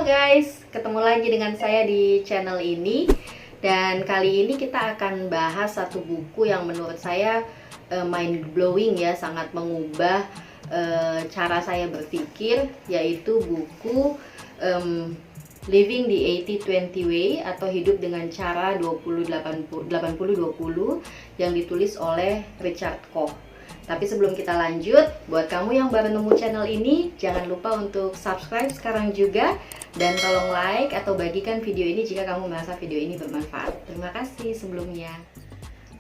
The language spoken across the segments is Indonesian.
guys, ketemu lagi dengan saya di channel ini. Dan kali ini kita akan bahas satu buku yang menurut saya mind blowing ya, sangat mengubah cara saya berpikir, yaitu buku Living the 80-20 Way atau Hidup dengan Cara 80-20 yang ditulis oleh Richard Koch. Tapi sebelum kita lanjut, buat kamu yang baru nemu channel ini, jangan lupa untuk subscribe sekarang juga. Dan tolong like atau bagikan video ini jika kamu merasa video ini bermanfaat. Terima kasih sebelumnya.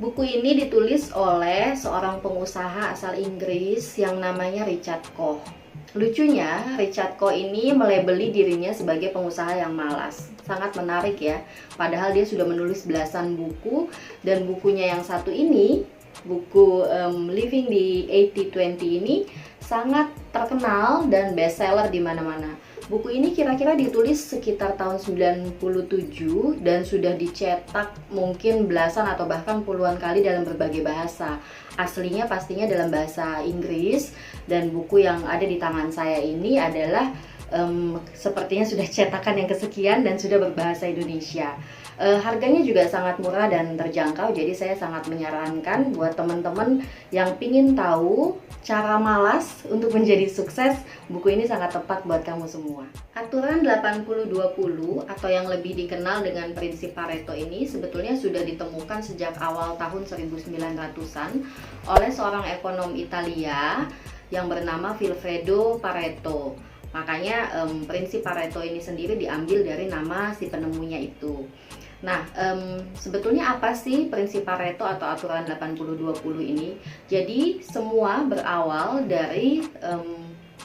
Buku ini ditulis oleh seorang pengusaha asal Inggris yang namanya Richard Koch. Lucunya, Richard Koch ini melabeli dirinya sebagai pengusaha yang malas. Sangat menarik ya, padahal dia sudah menulis belasan buku. Dan bukunya yang satu ini, buku Living the 80-20 ini sangat terkenal dan bestseller di mana-mana. Buku ini kira-kira ditulis sekitar tahun 97 dan sudah dicetak mungkin belasan atau bahkan puluhan kali dalam berbagai bahasa. Aslinya pastinya dalam bahasa Inggris, dan buku yang ada di tangan saya ini adalah sepertinya sudah cetakan yang kesekian dan sudah berbahasa Indonesia. Harganya juga sangat murah dan terjangkau, jadi saya sangat menyarankan buat teman-teman yang pingin tahu cara malas untuk menjadi sukses, buku ini sangat tepat buat kamu semua. Aturan 80-20 atau yang lebih dikenal dengan prinsip Pareto ini sebetulnya sudah ditemukan sejak awal tahun 1900-an oleh seorang ekonom Italia yang bernama Vilfredo Pareto. Makanya prinsip Pareto ini sendiri diambil dari nama si penemunya itu. Nah, sebetulnya apa sih prinsip Pareto atau aturan 80-20 ini? Jadi semua berawal dari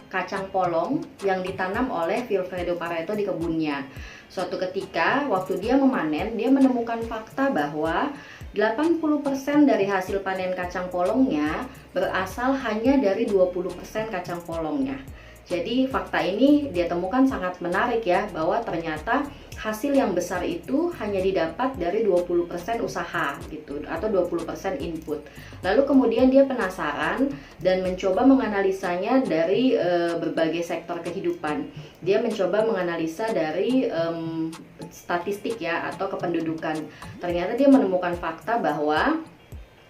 kacang polong yang ditanam oleh Vilfredo Pareto di kebunnya. Suatu ketika waktu dia memanen, dia menemukan fakta bahwa 80% dari hasil panen kacang polongnya berasal hanya dari 20% kacang polongnya. Jadi fakta ini dia temukan sangat menarik ya, bahwa ternyata hasil yang besar itu hanya didapat dari 20% usaha gitu, atau 20% input. Lalu kemudian dia penasaran dan mencoba menganalisanya dari berbagai sektor kehidupan. Dia mencoba menganalisa dari statistik ya, atau kependudukan. Ternyata dia menemukan fakta bahwa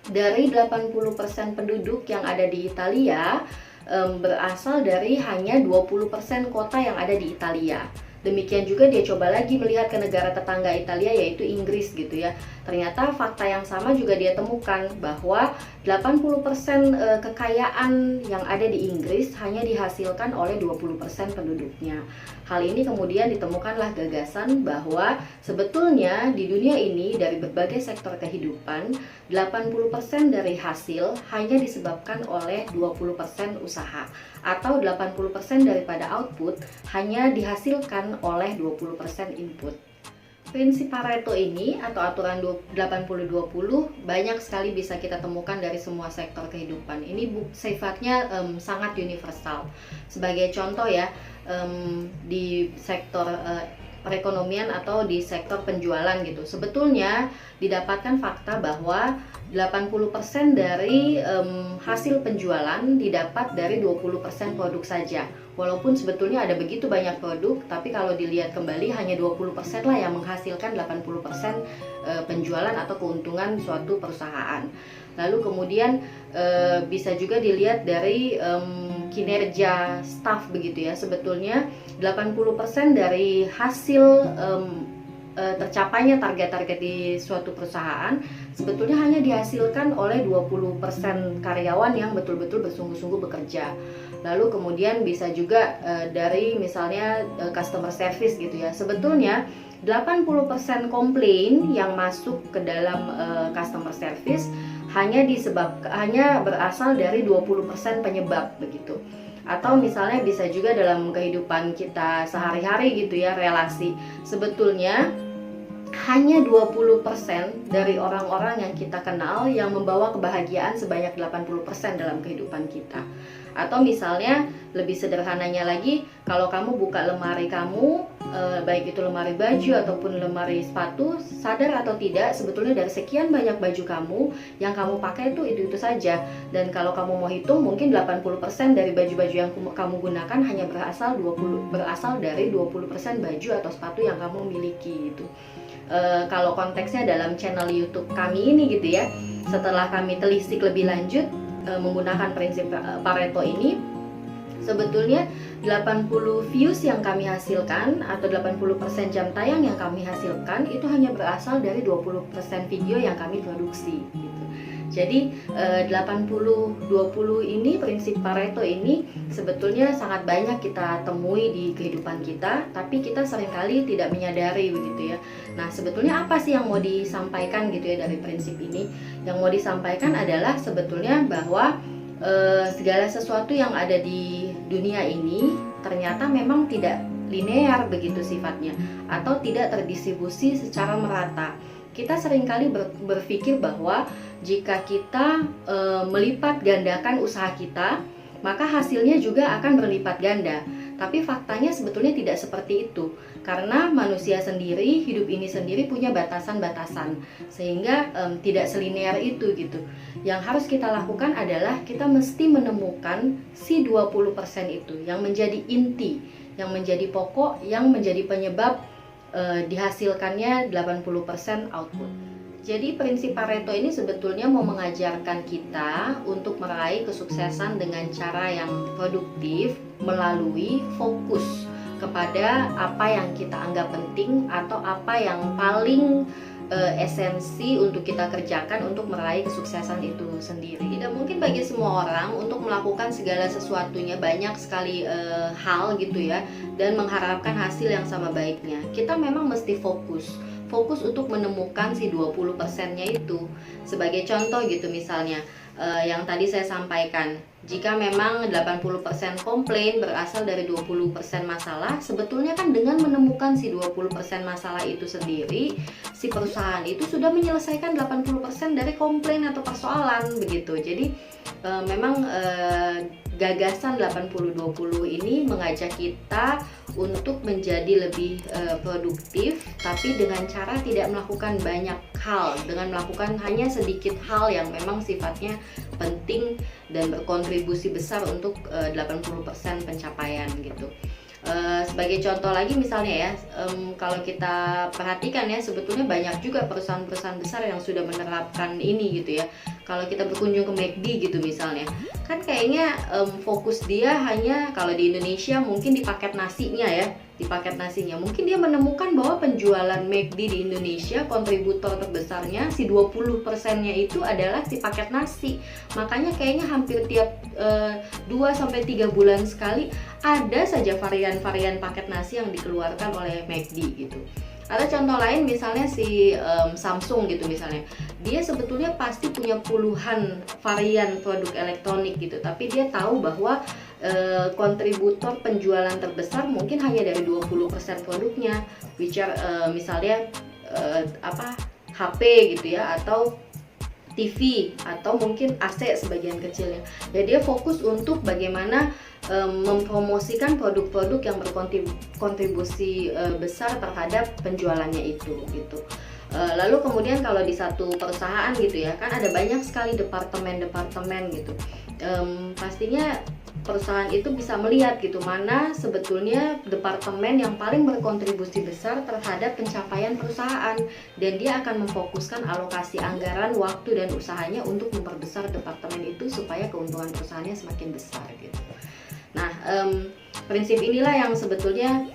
dari 80% penduduk yang ada di Italia berasal dari hanya 20% kota yang ada di Italia. Demikian juga dia coba lagi melihat ke negara tetangga Italia, yaitu Inggris gitu ya. Ternyata fakta yang sama juga dia temukan bahwa 80% kekayaan yang ada di Inggris hanya dihasilkan oleh 20% penduduknya. Hal ini kemudian ditemukanlah gagasan bahwa sebetulnya di dunia ini dari berbagai sektor kehidupan 80% dari hasil hanya disebabkan oleh 20% usaha, atau 80% daripada output hanya dihasilkan oleh 20% input. Prinsip Pareto ini atau aturan 80-20 banyak sekali bisa kita temukan dari semua sektor kehidupan. Ini sifatnya sangat universal. Sebagai contoh ya, di sektor perekonomian atau di sektor penjualan gitu, sebetulnya didapatkan fakta bahwa 80% dari hasil penjualan didapat dari 20% produk saja. Walaupun sebetulnya ada begitu banyak produk, tapi kalau dilihat kembali hanya 20% lah yang menghasilkan 80% penjualan atau keuntungan suatu perusahaan. Lalu kemudian bisa juga dilihat dari kinerja staff begitu ya. Sebetulnya 80% dari hasil tercapainya target-target di suatu perusahaan sebetulnya hanya dihasilkan oleh 20% karyawan yang betul-betul bersungguh-sungguh bekerja. Lalu kemudian bisa juga dari misalnya customer service gitu ya. Sebetulnya 80% komplain yang masuk ke dalam customer service hanya berasal dari 20% penyebab begitu. Atau misalnya bisa juga dalam kehidupan kita sehari-hari gitu ya, relasi. Sebetulnya hanya 20% dari orang-orang yang kita kenal yang membawa kebahagiaan sebanyak 80% dalam kehidupan kita. Atau misalnya lebih sederhananya lagi, kalau kamu buka lemari kamu, baik itu lemari baju ataupun lemari sepatu, sadar atau tidak sebetulnya dari sekian banyak baju kamu yang kamu pakai itu saja. Dan kalau kamu mau hitung, mungkin 80% dari baju-baju yang kamu gunakan hanya berasal dari 20% baju atau sepatu yang kamu miliki gitu. Kalau konteksnya dalam channel YouTube kami ini gitu ya, setelah kami telisik lebih lanjut menggunakan prinsip Pareto ini, sebetulnya 80 views yang kami hasilkan atau 80% jam tayang yang kami hasilkan itu hanya berasal dari 20% video yang kami produksi gitu. Jadi 80-20 ini, prinsip Pareto ini sebetulnya sangat banyak kita temui di kehidupan kita, tapi kita seringkali tidak menyadari begitu ya. Nah, sebetulnya apa sih yang mau disampaikan gitu ya dari prinsip ini? Yang mau disampaikan adalah sebetulnya bahwa segala sesuatu yang ada di dunia ini ternyata memang tidak linear begitu sifatnya, atau tidak terdistribusi secara merata. Kita seringkali berpikir bahwa jika kita melipat gandakan usaha kita, maka hasilnya juga akan berlipat ganda. Tapi faktanya sebetulnya tidak seperti itu, karena manusia sendiri, hidup ini sendiri punya batasan-batasan, sehingga tidak selinear itu gitu. Yang harus kita lakukan adalah kita mesti menemukan si 20% itu yang menjadi inti, yang menjadi pokok, yang menjadi penyebab dihasilkannya 80% output. Jadi prinsip Pareto ini sebetulnya mau mengajarkan kita untuk meraih kesuksesan dengan cara yang produktif melalui fokus kepada apa yang kita anggap penting atau apa yang paling esensi untuk kita kerjakan untuk meraih kesuksesan itu sendiri. Tidak mungkin bagi semua orang untuk melakukan segala sesuatunya, banyak sekali hal gitu ya, dan mengharapkan hasil yang sama baiknya. Kita memang mesti fokus untuk menemukan si 20%-nya itu. Sebagai contoh gitu misalnya, yang tadi saya sampaikan, jika memang 80% komplain berasal dari 20% masalah, sebetulnya kan dengan menemukan si 20% masalah itu sendiri, si perusahaan itu sudah menyelesaikan 80% dari komplain atau persoalan begitu. Jadi memang gagasan 80-20 ini mengajak kita untuk menjadi lebih produktif, tapi dengan cara tidak melakukan banyak hal, dengan melakukan hanya sedikit hal yang memang sifatnya penting dan berkontribusi besar untuk 80% pencapaian gitu. Sebagai contoh lagi misalnya ya, kalau kita perhatikan ya, sebetulnya banyak juga perusahaan-perusahaan besar yang sudah menerapkan ini gitu ya. Kalau kita berkunjung ke McD gitu misalnya, kan kayaknya fokus dia hanya, kalau di Indonesia mungkin di paket nasinya ya, di paket nasinya. Mungkin dia menemukan bahwa penjualan McD di Indonesia, kontributor terbesarnya si 20%-nya itu adalah si paket nasi. Makanya kayaknya hampir tiap 2-3 bulan sekali ada saja varian-varian paket nasi yang dikeluarkan oleh McD gitu. Atau contoh lain misalnya si Samsung gitu misalnya, dia sebetulnya pasti punya puluhan varian produk elektronik gitu, tapi dia tahu bahwa kontributor penjualan terbesar mungkin hanya dari 20% produknya, which are misalnya HP gitu ya, atau TV, atau mungkin AC sebagian kecilnya. Ya, dia fokus untuk bagaimana mempromosikan produk-produk yang berkontribusi besar terhadap penjualannya itu gitu. Lalu kemudian kalau di satu perusahaan gitu ya, kan ada banyak sekali departemen-departemen gitu. Pastinya perusahaan itu bisa melihat gitu mana sebetulnya departemen yang paling berkontribusi besar terhadap pencapaian perusahaan, dan dia akan memfokuskan alokasi anggaran, waktu, dan usahanya untuk memperbesar departemen itu supaya keuntungan perusahaannya semakin besar gitu. Nah, prinsip inilah yang sebetulnya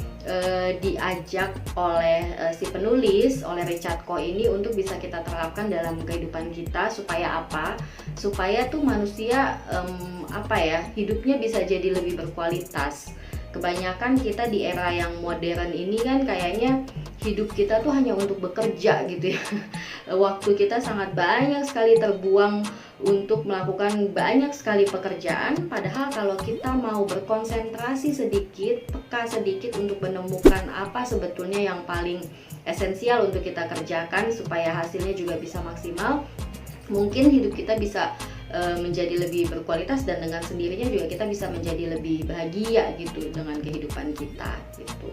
diajak oleh si penulis, oleh Richard Koh ini untuk bisa kita terapkan dalam kehidupan kita. Supaya apa? Supaya tuh manusia hidupnya bisa jadi lebih berkualitas. Kebanyakan kita di era yang modern ini kan kayaknya hidup kita tuh hanya untuk bekerja gitu ya. Waktu kita sangat banyak sekali terbuang untuk melakukan banyak sekali pekerjaan, padahal kalau kita mau berkonsentrasi sedikit, peka sedikit untuk menemukan apa sebetulnya yang paling esensial untuk kita kerjakan supaya hasilnya juga bisa maksimal, mungkin hidup kita bisa menjadi lebih berkualitas, dan dengan sendirinya juga kita bisa menjadi lebih bahagia gitu dengan kehidupan kita gitu.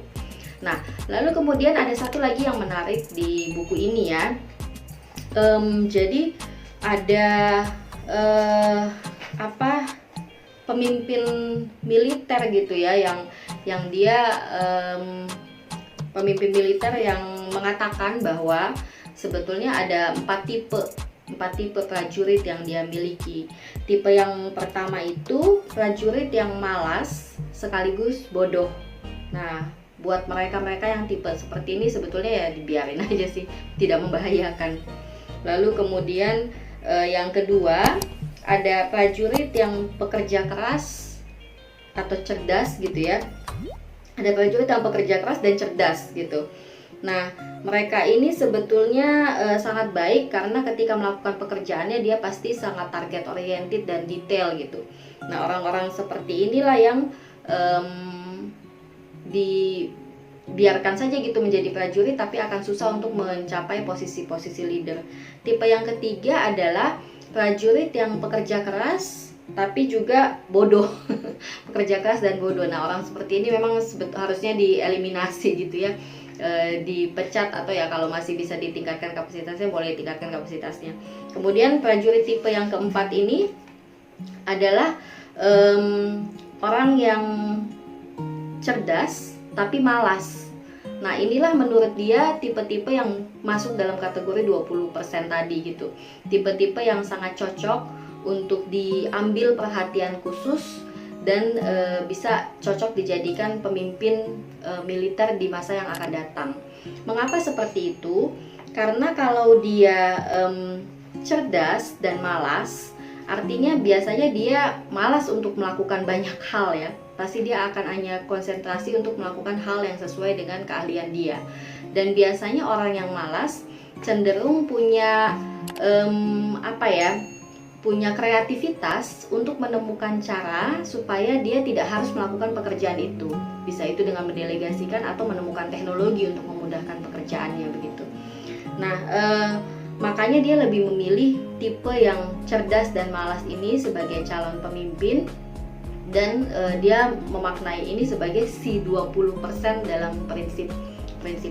Nah, Lalu kemudian ada satu lagi yang menarik di buku ini ya. Jadi ada pemimpin militer gitu ya, yang dia pemimpin militer yang mengatakan bahwa sebetulnya ada empat tipe prajurit yang dia miliki. Tipe yang pertama itu prajurit yang malas sekaligus bodoh. Nah, buat mereka-mereka yang tipe seperti ini sebetulnya ya dibiarin aja sih, tidak membahayakan. Lalu kemudian yang kedua ada prajurit yang pekerja keras atau cerdas gitu ya. Ada prajurit yang pekerja keras dan cerdas gitu. Nah, mereka ini sebetulnya sangat baik karena ketika melakukan pekerjaannya dia pasti sangat target oriented dan detail gitu. Nah, orang-orang seperti inilah yang dibiarkan saja gitu menjadi prajurit, tapi akan susah untuk mencapai posisi-posisi leader. Tipe yang ketiga adalah prajurit yang pekerja keras tapi juga bodoh. Pekerja keras dan bodoh. Nah, orang seperti ini memang harusnya dieliminasi gitu ya, dipecat, atau ya kalau masih bisa ditingkatkan kapasitasnya boleh tingkatkan kapasitasnya. Kemudian prajurit tipe yang keempat ini adalah orang yang cerdas tapi malas. Nah, inilah menurut dia tipe-tipe yang masuk dalam kategori 20% tadi gitu. Tipe-tipe yang sangat cocok untuk diambil perhatian khusus dan bisa cocok dijadikan pemimpin militer di masa yang akan datang. Mengapa seperti itu? Karena kalau dia cerdas dan malas, artinya biasanya dia malas untuk melakukan banyak hal ya. Pasti dia akan hanya konsentrasi untuk melakukan hal yang sesuai dengan keahlian dia. Dan biasanya orang yang malas cenderung punya punya kreativitas untuk menemukan cara supaya dia tidak harus melakukan pekerjaan itu. Bisa itu dengan mendelegasikan atau menemukan teknologi untuk memudahkan pekerjaannya begitu. Nah, makanya dia lebih memilih tipe yang cerdas dan malas ini sebagai calon pemimpin, dan dia memaknai ini sebagai si 20% dalam prinsip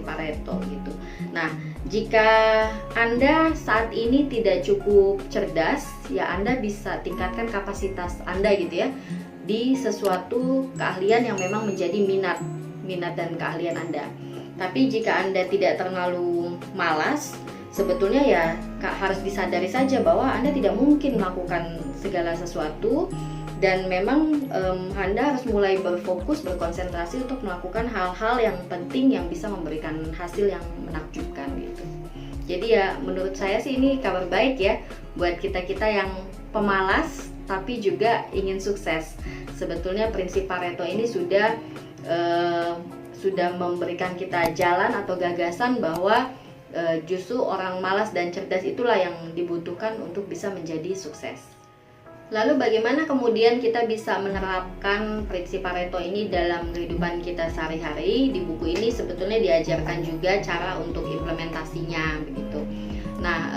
Pareto gitu. Nah, jika Anda saat ini tidak cukup cerdas, ya Anda bisa tingkatkan kapasitas Anda gitu ya di sesuatu keahlian yang memang menjadi minat dan keahlian Anda. Tapi jika Anda tidak terlalu malas, sebetulnya ya harus disadari saja bahwa Anda tidak mungkin melakukan segala sesuatu, dan memang Anda harus mulai berkonsentrasi untuk melakukan hal-hal yang penting yang bisa memberikan hasil yang menakjubkan gitu. Jadi ya menurut saya sih ini kabar baik ya buat kita-kita yang pemalas tapi juga ingin sukses. Sebetulnya prinsip Pareto ini sudah memberikan kita jalan atau gagasan bahwa justru orang malas dan cerdas itulah yang dibutuhkan untuk bisa menjadi sukses. Lalu bagaimana kemudian kita bisa menerapkan prinsip Pareto ini dalam kehidupan kita sehari-hari? Di buku ini sebetulnya diajarkan juga cara untuk implementasinya begitu. Nah,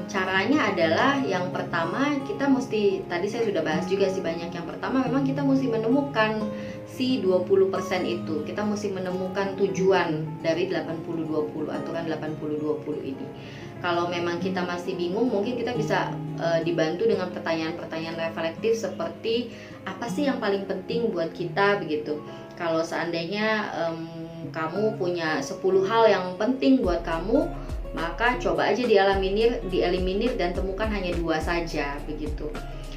caranya adalah yang pertama kita mesti, tadi saya sudah bahas juga sih banyak. Yang pertama memang kita mesti menemukan si 20% itu. Kita mesti menemukan tujuan dari 80-20, aturan 80-20 ini. Kalau memang kita masih bingung, mungkin kita bisa dibantu dengan pertanyaan-pertanyaan reflektif seperti apa sih yang paling penting buat kita begitu. Kalau seandainya kamu punya 10 hal yang penting buat kamu, maka coba aja dieliminir dan temukan hanya 2 saja begitu.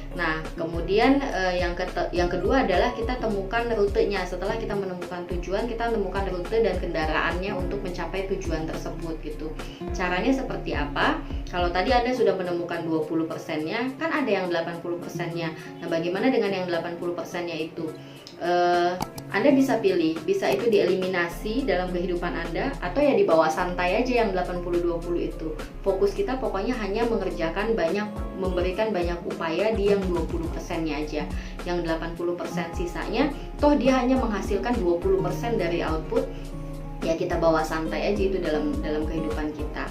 Nah, kemudian yang kedua adalah kita temukan rutenya. Setelah kita menemukan tujuan, kita menemukan rute dan kendaraannya untuk mencapai tujuan tersebut gitu. Caranya seperti apa? Kalau tadi Anda sudah menemukan 20%-nya, kan ada yang 80%-nya. Nah, bagaimana dengan yang 80%-nya itu? Anda bisa pilih, bisa itu dieliminasi dalam kehidupan Anda, atau ya dibawa santai aja yang 80-20 itu. Fokus kita pokoknya hanya memberikan banyak upaya di yang 20%-nya aja. Yang 80% sisanya, toh dia hanya menghasilkan 20% dari output, ya kita bawa santai aja itu dalam kehidupan kita.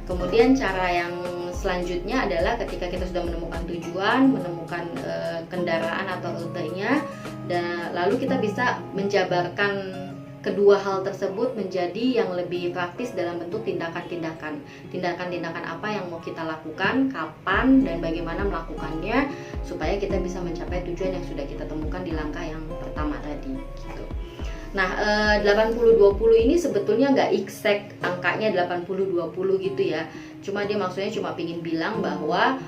Kemudian cara yang selanjutnya adalah ketika kita sudah menemukan tujuan, menemukan kendaraan atau rutenya, dan lalu kita bisa menjabarkan kedua hal tersebut menjadi yang lebih praktis dalam bentuk tindakan-tindakan apa yang mau kita lakukan, kapan, dan bagaimana melakukannya supaya kita bisa mencapai tujuan yang sudah kita temukan di langkah yang pertama tadi gitu. Nah, 80-20 ini sebetulnya nggak exact angkanya 80-20 gitu ya. Cuma dia maksudnya cuma pingin bilang bahwa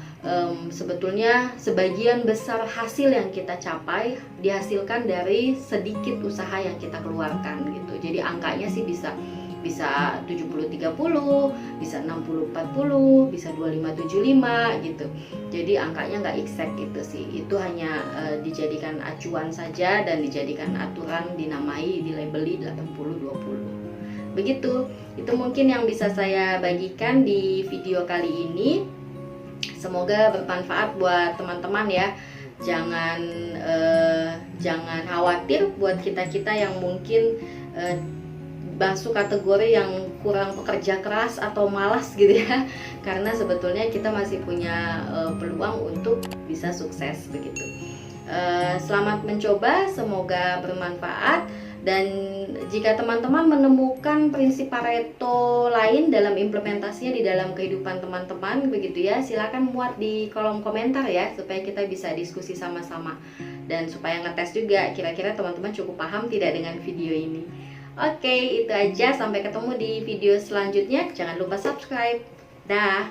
sebetulnya sebagian besar hasil yang kita capai dihasilkan dari sedikit usaha yang kita keluarkan gitu. Jadi angkanya sih bisa 70-30, bisa 60-40, bisa 25-75 gitu. Jadi angkanya nggak exact gitu sih. Itu hanya dijadikan acuan saja dan dijadikan aturan, dinamai, dilabeli 80-20. Begitu. Itu mungkin yang bisa saya bagikan di video kali ini. Semoga bermanfaat buat teman-teman ya. Jangan khawatir buat kita-kita yang mungkin masuk kategori yang kurang pekerja keras atau malas gitu ya, karena sebetulnya kita masih punya peluang untuk bisa sukses begitu. Selamat mencoba, semoga bermanfaat. Dan jika teman-teman menemukan prinsip Pareto lain dalam implementasinya di dalam kehidupan teman-teman begitu ya, silakan muat di kolom komentar ya, supaya kita bisa diskusi sama-sama dan supaya ngetes juga kira-kira teman-teman cukup paham tidak dengan video ini. Oke, itu aja. Sampai ketemu di video selanjutnya. Jangan lupa subscribe. Dah.